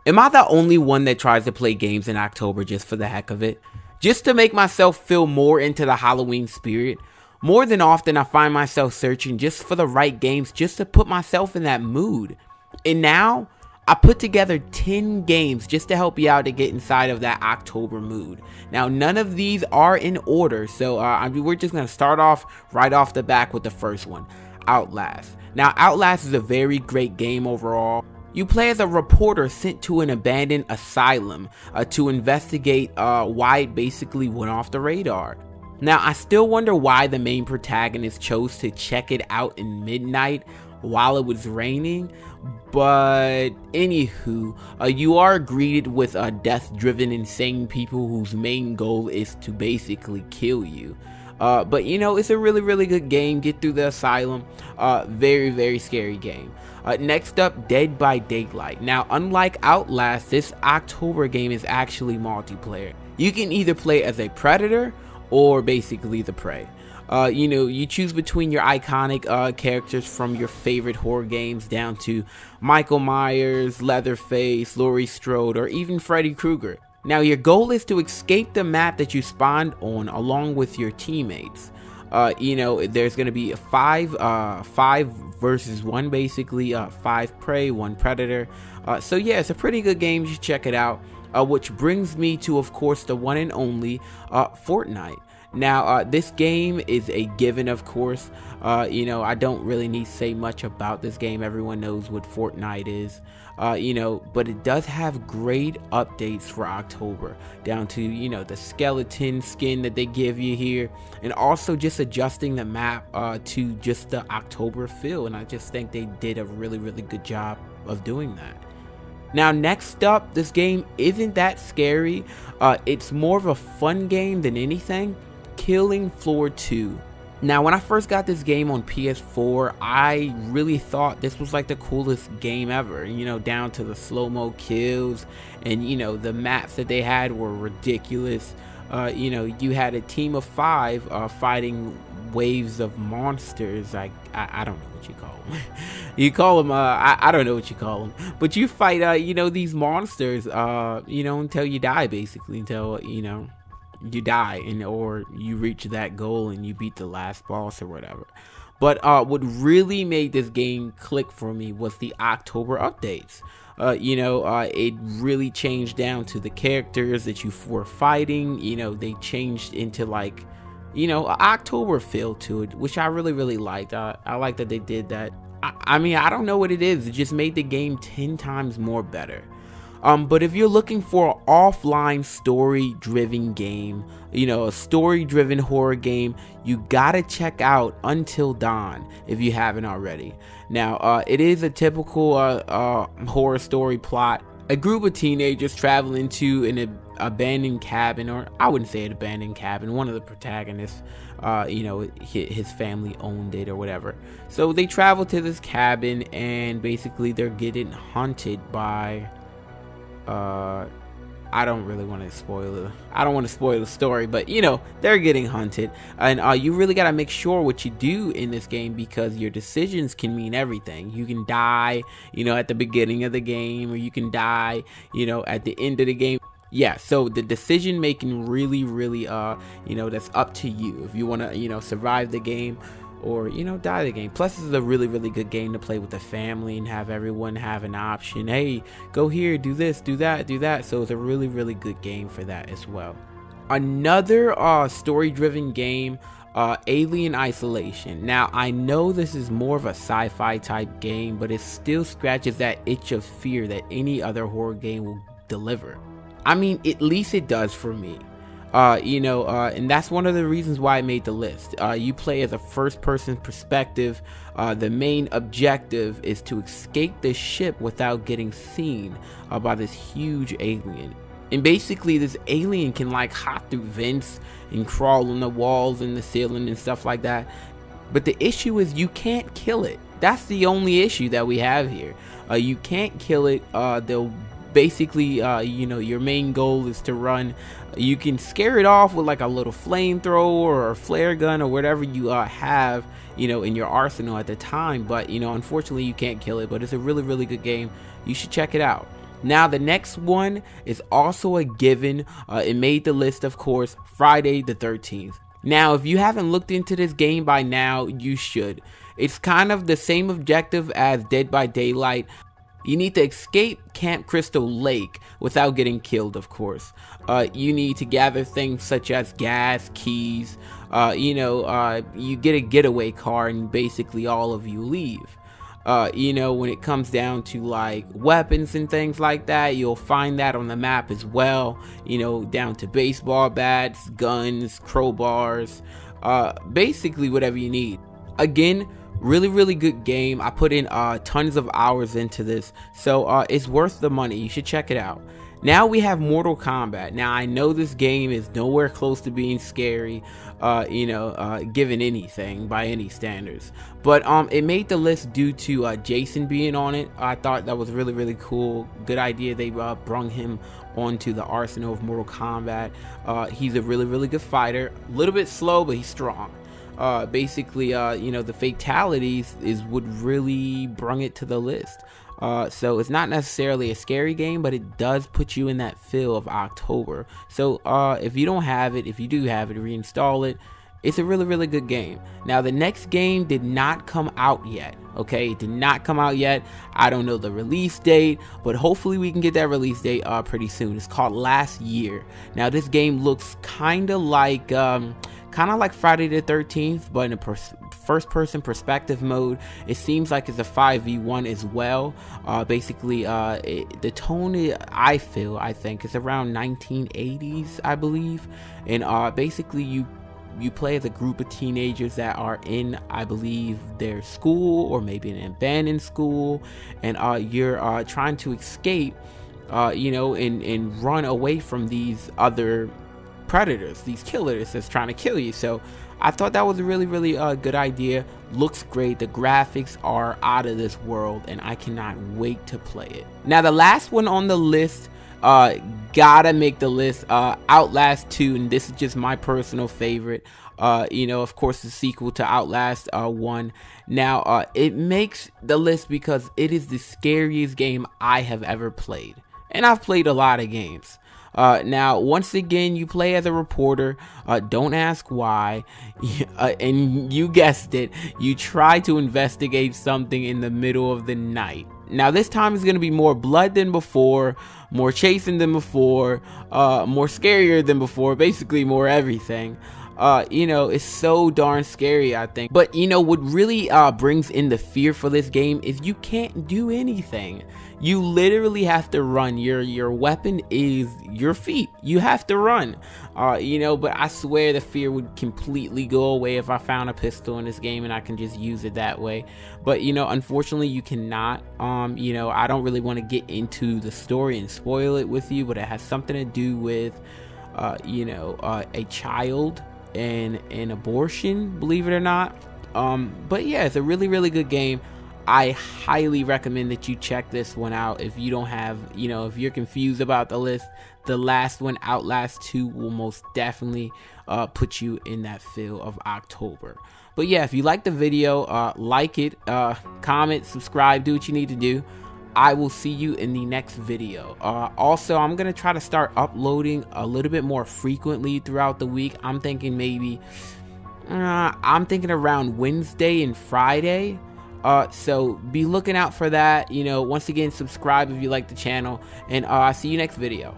Am I the only one that tries to play games in October just for the heck of it? Just to make myself feel more into the Halloween spirit? More than often, I find myself searching just for the right games just to put myself in that mood. And now, I put together 10 games just to help you out to get inside of that October mood. Now, none of these are in order, so we're just going to start off right off the back with the first one, Outlast. Now, Outlast is a very great game overall. You play as a reporter sent to an abandoned asylum to investigate why it basically went off the radar. Now, I still wonder why the main protagonist chose to check it out in midnight while it was raining, but anywho, you are greeted with death-driven insane people whose main goal is to basically kill you. But you know, it's a really good game. Get through the asylum. Very scary game. Next up, Dead by Daylight. Now, unlike Outlast, this October game is actually multiplayer. You can either play as a predator or basically the prey. You know, you choose between your iconic characters from your favorite horror games down to Michael Myers, Leatherface, Laurie Strode, or even Freddy Krueger. Now, your goal is to escape the map that you spawned on along with your teammates. You know, there's going to be five versus 1, basically 5 prey, 1 predator. So yeah, it's a pretty good game. You should check it out. Which brings me to, of course, the one and only Fortnite. Now, this game is a given, of course. You know, I don't really need to say much about this game. Everyone knows what Fortnite is. You know, but it does have great updates for October, down to, you know, the skeleton skin that they give you here, and also just adjusting the map to just the October feel. And I just think they did a really good job of doing that. Now, next up, this game isn't that scary. It's more of a fun game than anything. Killing Floor 2. Now, when I first got this game on PS4, I really thought this was like the coolest game ever, you know, down to the slow-mo kills, and you know, the maps that they had were ridiculous. You know, you had a team of 5 fighting waves of monsters. I don't know what you call them. You call them I don't know what you call them, but you fight you know, these monsters you know, until you die, basically, until you know, you die or you reach that goal and you beat the last boss or whatever. But what really made this game click for me was the October updates. You know, it really changed down to the characters that you were fighting. You know, they changed into like, you know, an October feel to it, which I really liked. I like that they did that. I mean, I don't know what it is. It just made the game 10 times more better. But if you're looking for an offline story-driven game, you know, a story-driven horror game, you gotta check out Until Dawn if you haven't already. Now, it is a typical horror story plot. A group of teenagers travel into an abandoned cabin, or I wouldn't say an abandoned cabin. One of the protagonists, you know, his family owned it or whatever. So they travel to this cabin, and basically they're getting hunted by... I don't really want to spoil it. I don't want to spoil the story, but you know, they're getting hunted, and you really got to make sure what you do in this game, because your decisions can mean everything. You can die, you know, at the beginning of the game, or you can die, you know, at the end of the game. Yeah, so the decision making really, you know, that's up to you if you want to, you know, survive the game or, you know, die the game. Plus, this is a really good game to play with the family and have everyone have an option. Hey, go here, do this, do that, do that. So it's a really good game for that as well. Another story-driven game, Alien Isolation. Now, I know this is more of a sci-fi type game, but it still scratches that itch of fear that any other horror game will deliver. I mean, at least it does for me. You know, and that's one of the reasons why I made the list. You play as a first-person perspective. The main objective is to escape the ship without getting seen by this huge alien. And basically, this alien can like hop through vents and crawl on the walls and the ceiling and stuff like that. But the issue is you can't kill it. That's the only issue that we have here. You can't kill it. They'll basically, you know, your main goal is to run. You can scare it off with like a little flamethrower or a flare gun or whatever you have, you know, in your arsenal at the time. But, you know, unfortunately you can't kill it, but it's a really good game. You should check it out. Now the next one is also a given. It made the list, of course, Friday the 13th. Now if you haven't looked into this game by now, you should. It's kind of the same objective as Dead by Daylight. You need to escape Camp Crystal Lake without getting killed, of course. You need to gather things such as gas, keys, you get a getaway car and basically all of you leave. When it comes down to like weapons and things like that, you'll find that on the map as well, down to baseball bats, guns, crowbars, basically whatever you need. Again, really good game. I put in tons of hours into this, so it's worth the money. You should check it out. Now we have Mortal Kombat. Now I know this game is nowhere close to being scary, given anything by any standards, but it made the list due to Jason being on it. I thought that was really cool. Good idea they brung him onto the arsenal of Mortal Kombat. He's a really good fighter, a little bit slow, but he's strong. The fatalities is what really brung it to the list. So it's not necessarily a scary game, but it does put you in that feel of October. So if you don't have it, if you do have it, reinstall it. It's a really good game. Now the next game did not come out yet. Okay, it did not come out yet. I don't know the release date, but hopefully we can get that release date pretty soon. It's called Last Year. Now this game looks kind of like Friday the 13th, but in a first-person perspective mode. It seems like it's a 5v1 as well. The tone I think is around 1980s, I believe, and basically you play as a group of teenagers that are in, I believe, their school or maybe an abandoned school, and you're trying to escape, and run away from these other predators, these killers that's trying to kill you. So I thought that was a really good idea. Looks great. The graphics are out of this world, and I cannot wait to play it. Now the last one on the list, gotta make the list, Outlast 2, and this is just my personal favorite. Of course the sequel to Outlast 1. Now it makes the list because it is the scariest game I have ever played, and I've played a lot of games. Now once again, you play as a reporter. Don't ask why. And you guessed it, you try to investigate something in the middle of the night. Now this time is going to be more blood than before, more chasing than before, more scarier than before, basically more everything. It's so darn scary, I think. But what really brings in the fear for this game is you can't do anything. You literally have to run. Your weapon is your feet. You have to run. But I swear the fear would completely go away if I found a pistol in this game and I can just use it that way. But unfortunately you cannot. I don't really want to get into the story and spoil it with you, but it has something to do with a child and an abortion, believe it or not. But yeah, it's a really good game. I highly recommend that you check this one out. If you don't have, if you're confused about the list, the last one, Outlast 2, will most definitely put you in that feel of October. But yeah, if you like the video, like it, comment, subscribe, do what you need to do. I will see you in the next video. Also, I'm gonna try to start uploading a little bit more frequently throughout the week. I'm thinking around Wednesday and Friday. So be looking out for that. Once again, subscribe if you like the channel, and I'll see you next video.